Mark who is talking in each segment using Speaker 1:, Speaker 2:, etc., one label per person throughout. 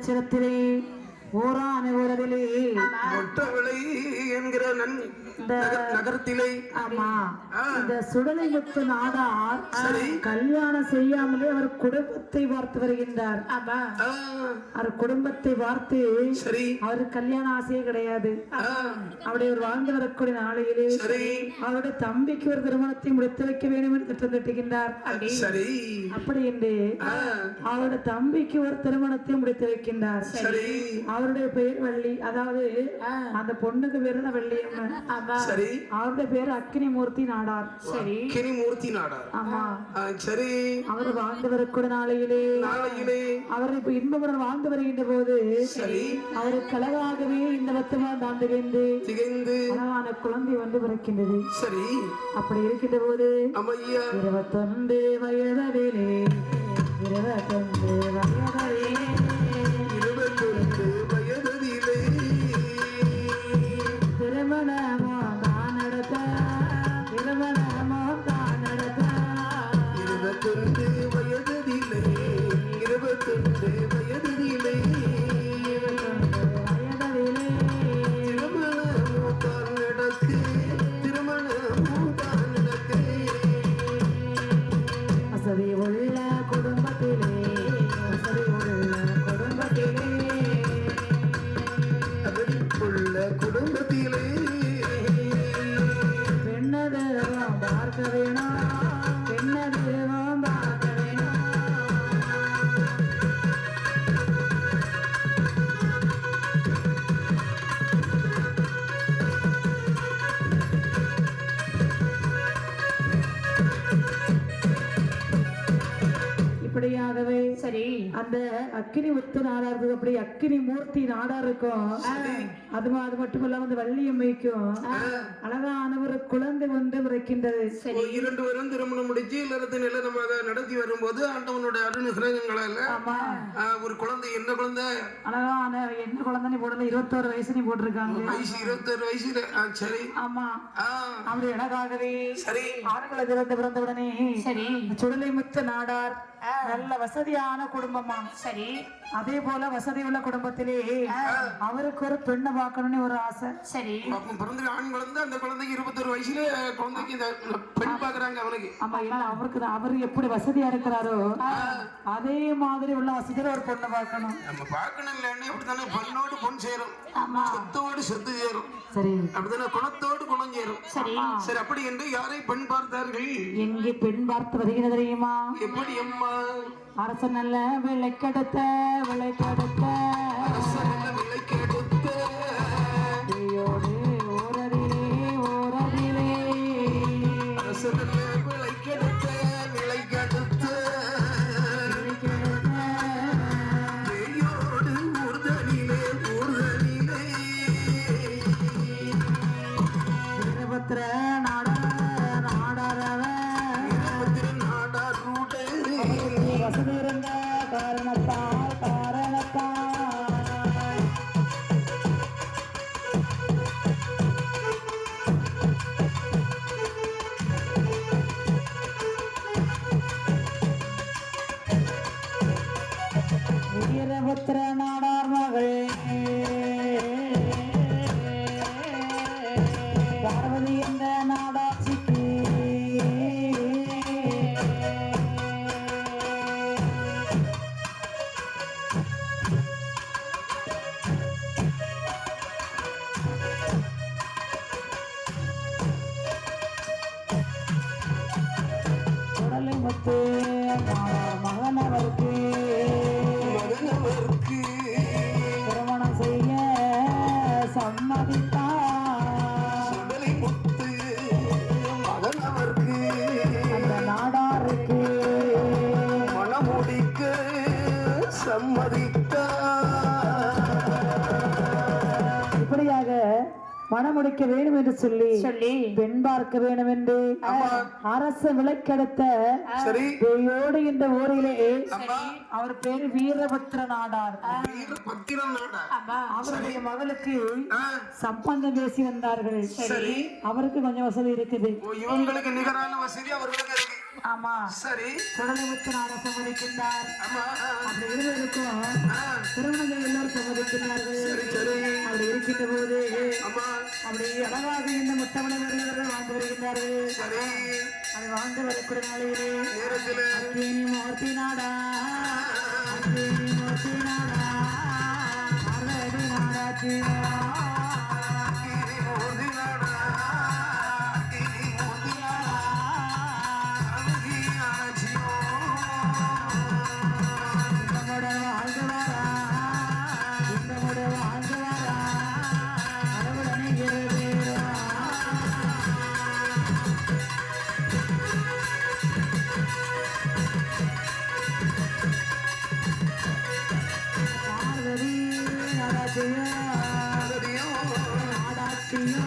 Speaker 1: சிரத்திலே ஓரான ஊரதிலே
Speaker 2: மொட்டவிளை என்கிற நகரத்திலே
Speaker 1: ஆமா இந்த சுடலை முத்து நாடார் கல்யாணம் செய்யாமலே அவர் குடும்பத்தை பார்த்து வருகின்றார். அவர் குடும்பத்தை பார்த்து அவர் கல்யாண ஆசையே கிடையாது. அப்படி ஒரு வாழ்ந்து வரக்கூடிய நாளையிலே அவருடைய தம்பிக்கு ஒரு திருமணத்தை முடித்து வைக்க வேண்டும் என்று திட்டம் திட்டுகின்றார். அப்படி என்று அவருடைய தம்பிக்கு ஒரு திருமணத்தை முடித்து வைக்கின்றார். அவருடைய பெயர் வள்ளி, அதாவது அந்த பொண்ணுக்கு பேரு தான் வள்ளி அம்மன். அவருடைய பேரு அக்கினிமூர்த்தி நாடார். சரி,
Speaker 2: அக்கினிமூர்த்தி நாடார்.
Speaker 1: ஆமா
Speaker 2: சரி.
Speaker 1: அவர் வாழ்ந்து வரக்கூடிய நாளையிலே அவர் இப்ப இன்பமுடன் வாழ்ந்து வருகின்ற போது அவருக்கு அழகாகவே இந்த வத்தமாக தாண்டுகின்று அழகான குழந்தை வந்து பிறக்கின்றது.
Speaker 2: சரி.
Speaker 1: அப்படி இருக்கின்ற போது 21 வயதிலே 21
Speaker 2: வயதிலே
Speaker 1: திருமணமோ தான் நடத்த
Speaker 2: 21 வயதிலே 21 வயதிலே திருமணமோ தான் நடக்கு
Speaker 1: வசதி உள்ள குடும்பத்திலே
Speaker 2: குடும்பத்திலே
Speaker 1: பெண்ணதேவம் பார்க்க வேணும், பெண்ணதேவம் பார்க்க வேணும். இப்படியாகவே சரி அந்த அக்கினி முத்து நாடா இருக்கு, அப்படி அக்கினி மூர்த்தி நாடா இருக்கும். அது மட்டும் இல்லாம அந்த வள்ளியம்மைக்கும் அழகான ஒரு குழந்தை ஒன்று பிறக்கின்றது.
Speaker 2: 2 பேரும் திருமணம் முடிச்சு இல்லறத்தின் நிலமாக நடத்தி வரும்போது ஆண்டவனுடைய அருணுகிரகங்களால ஒரு குழந்தை, என்ன குழந்தை,
Speaker 1: அழகான என்ன குழந்தை போடல 21 வயசு நீ போட்டிருக்காங்க.
Speaker 2: வயசு 21 வயசுல. சரி.
Speaker 1: ஆமா அப்படி அழகாகவே
Speaker 2: சரி
Speaker 1: ஆண்களை பிறந்தவுடனே சரி சுடலை முத்து நாடார் நல்ல வசதியான குடும்பமா. சரி, அதே போல வசதி உள்ள குடும்பத்திலே அவருக்கு ஒரு பெண்ணை பார்க்கணும்னு ஒரு ஆசை. சரி,
Speaker 2: பிறந்த ஆண் குழந்தை, அந்த குழந்தைக்கு 21 வயசுல குழந்தைக்கு பெண் பாக்குறாங்க. அவனுக்கு
Speaker 1: ஆமா, இல்ல அவருக்கு அவரு எப்படி வசதியா இருக்கிறாரோ அதே மாதிரி உள்ள வசதியில ஒரு பொண்ணை பார்க்கணும்.
Speaker 2: நம்ம பார்க்கணும் இல்லன்னு அப்படித்தானே பொண்ணோடு பொன் சேரும், சொத்தோடு சொத்து சேரும்.
Speaker 1: சரி,
Speaker 2: அப்படித்தானே குணத்தோடு குணம் சேரும். சரி சரி. அப்படி என்று யாரை பெண் பார்த்தார்கள்?
Speaker 1: எங்கே பெண் பார்த்து வருகிறது தெரியுமா?
Speaker 2: எப்படி அம்மா?
Speaker 1: அரச நல்ல விளைக்கெடுத்த விளைக்கெடுத்த ஓரதிலே ஓரதிலே
Speaker 2: அரச நல்ல விளைக்கெடுத்த விளைக்கெடுத்த ஊர்தனிலே ஊர்தனிலே
Speaker 1: வீரபத்ர வசதி இருந்த காரணத்தால் வீரபுத்திர நாடார் மகள் பார்வதி என்ற நாடாட்சிக்கு சுடலை முத்து மகனவருக்கு திருமணம் செய்ய சம்மதித்தார். அந்த நாடாருக்கு
Speaker 2: மணமுடிக்க சம்மதித்தார்.
Speaker 1: இப்படியாக மணமுடிக்க வேண்டும் என்று சொல்லி பெண் பார்க்க வேண்டும் என்று அரச விளக்கெடுத்த
Speaker 2: சரி
Speaker 1: பேயோடு என்ற ஊரிலே
Speaker 2: அம்மா
Speaker 1: அவர் பேரு வீரபத்திர நாடார்.
Speaker 2: வீரபத்திரன் நாடார்.
Speaker 1: அவருடைய மகளுக்கு
Speaker 2: ஆ,
Speaker 1: சம்பந்தம் பேசி வந்தார்கள்.
Speaker 2: சரி
Speaker 1: அவருக்கு கொஞ்சம் வசதி இருக்குது.
Speaker 2: ஓ, இவங்களுக்கு நிகரான வசதி அவர்களுக்கு இருக்கு.
Speaker 1: ஆமா
Speaker 2: சரி
Speaker 1: சுடலைமுத்து நாட சம்மதிக்கின்றார்.
Speaker 2: ஆமா
Speaker 1: அப்படி இருவருக்கும்
Speaker 2: ஆ,
Speaker 1: திருமணங்கள் எல்லாரும் சம்மதிக்கிறார்கள்.
Speaker 2: சரி சரி
Speaker 1: அப்படி இருக்கின்ற போது
Speaker 2: ஆமா
Speaker 1: அப்படி அழகாக இந்த முத்தமிழர்கள் வாழ்ந்து வருகின்றார்கள்.
Speaker 2: சரி
Speaker 1: அது வாழ்ந்து வரக்கூடிய நாளையிலே
Speaker 2: நேரத்துல
Speaker 1: அக்கினி மூர்த்தி நாடா அக்கினி மூர்த்தி நாடா அழகு நாடாச்சியா
Speaker 2: கிரி மோதி நாடா, கிரி மோதி நாடா, அழகி ஆச்சியோ.
Speaker 1: இந்தமுட வாழ்ந்து வாரா இந்தமுட வாழ்ந்து வாரா அளவுடனே இருவேரா. பார்வதி நாடாச்சியா
Speaker 2: அழகியோ,
Speaker 1: நாடாச்சியா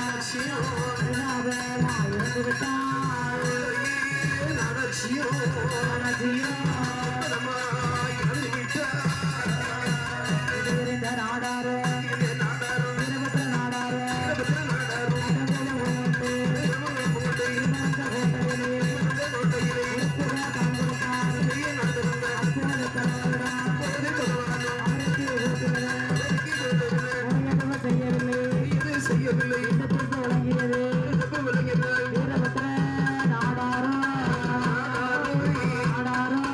Speaker 2: ஆச்சியோ,
Speaker 1: வினாவேலா இருந்து விட்டாள்.
Speaker 2: அழகி நாடாச்சியோ,
Speaker 1: நாடாச்சியா
Speaker 2: பரமா இறந்து விட்டார்.
Speaker 1: இருந்த நாடாரு
Speaker 2: இது நாடாரும்
Speaker 1: வீரபத்திர நாடாரு
Speaker 2: வீரபத்திர நாடாரும்
Speaker 1: இடங்களை உண்டு
Speaker 2: திருமணம் கொண்டு
Speaker 1: இந்த கோட்டையிலே
Speaker 2: இந்த கோட்டையிலே
Speaker 1: உப்புக தந்திருந்தார்.
Speaker 2: பெரிய நடந்திருந்த
Speaker 1: அப்போது தலைவரிடம்
Speaker 2: போதை தொடர்பான
Speaker 1: அவருக்கு ஊட்டுகிறது.
Speaker 2: அவருக்கு தோன்றுகிற
Speaker 1: முறையாக செய்யவில்லை.
Speaker 2: இது செய்யவில்லை.
Speaker 1: இந்த தீர்ப்பு வழங்கியது
Speaker 2: தப்பு விளங்கினார்.
Speaker 1: வீரபத்திர நாடாரு நாடாரு
Speaker 2: நாடாரும்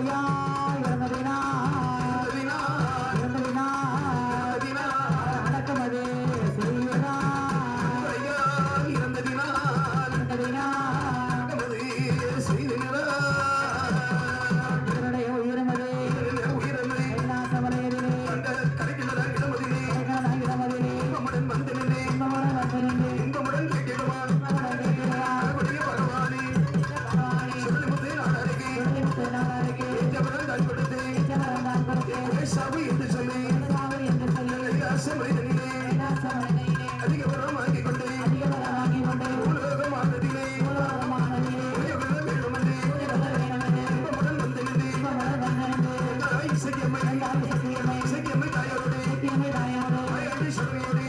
Speaker 1: ஐயா இறந்ததினா இறந்ததினா அடக்கமதே செய்வதா
Speaker 2: ஐயா இறந்ததினா
Speaker 1: இறந்ததினா இதனுடைய உயிரமதே
Speaker 2: உயிரமே
Speaker 1: கைலாசமலையிலே
Speaker 2: கரைக்கின்றதா இடமதிலே
Speaker 1: இடமதிலே
Speaker 2: இன்பமுடன் வந்து நின்றே
Speaker 1: இன்பமுடன் வந்து நின்று
Speaker 2: இன்பமுடன் கேட்டிடுவா
Speaker 1: இன்பமுடன் கேட்கிறார்
Speaker 2: அழகுடைய பகவானே சுடலிமுத்து நாடருகே ஏற்றவரம் தான் கொடுத்து ஏசாவு என்று சொல்லி கைலாச மனிதனிலே அதிக வரம் வாங்கிக் கொண்டு உலகமானதிலே உயர்வுள்ள வேண்டுமென்றே இன்பமுடன் வந்து நின்றே தாய் இசையம்மை தாயோடு தாயாண்டு சகலையோடு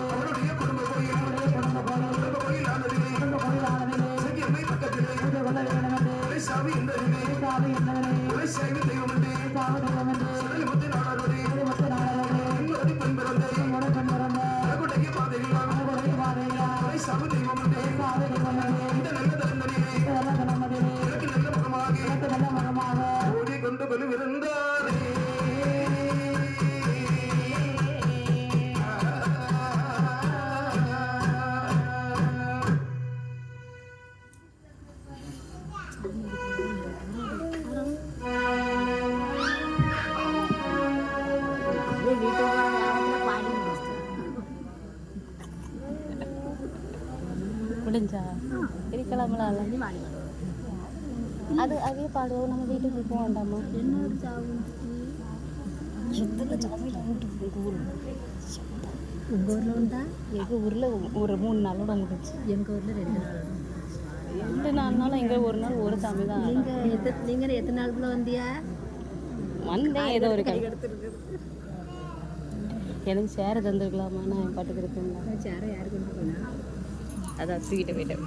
Speaker 2: அவருடைய குடும்ப கோயில் ஆனதிலே இசையம்மை பக்கத்திலே சாமி என்றே சைவ தெய்வம் என்றே சுடலிமுத்து நாடாரோடு இன்னொரு பெண் பிறந்தே அழகுடைய பாதைகளாம் சாமி தெய்வம் என்றே இந்த நல்ல தருந்தனிலே எனக்கு நல்ல முகமாக ஓடி கொண்டு கொலுவிருந்தாரே
Speaker 3: முடிஞ்சா இருக்கலாம்ல அது அதே பாடுவோம் நம்ம வீட்டுக்கு போக வேண்டாமா எத்தனை சாமியில் உங்கள் ஊரில் உண்டா எங்கள் ஊரில் ஒரு 3 நாளோட முடிச்சு எங்கள் ஊரில் 2 நாள் எங்கள் ஒரு நாள் ஒரு சாமி தான் நீங்கள் எத்தனை நாளுக்குள்ள வந்தியா வந்தேன் ஏதோ ஒரு கை எனக்கு சேர தந்துருக்கலாமா நான் என் பாட்டுக்கு இருக்கேன் சேரை யாரு கொண்டு போனா அதான் தூக்கிட்டு போயிட்டேன்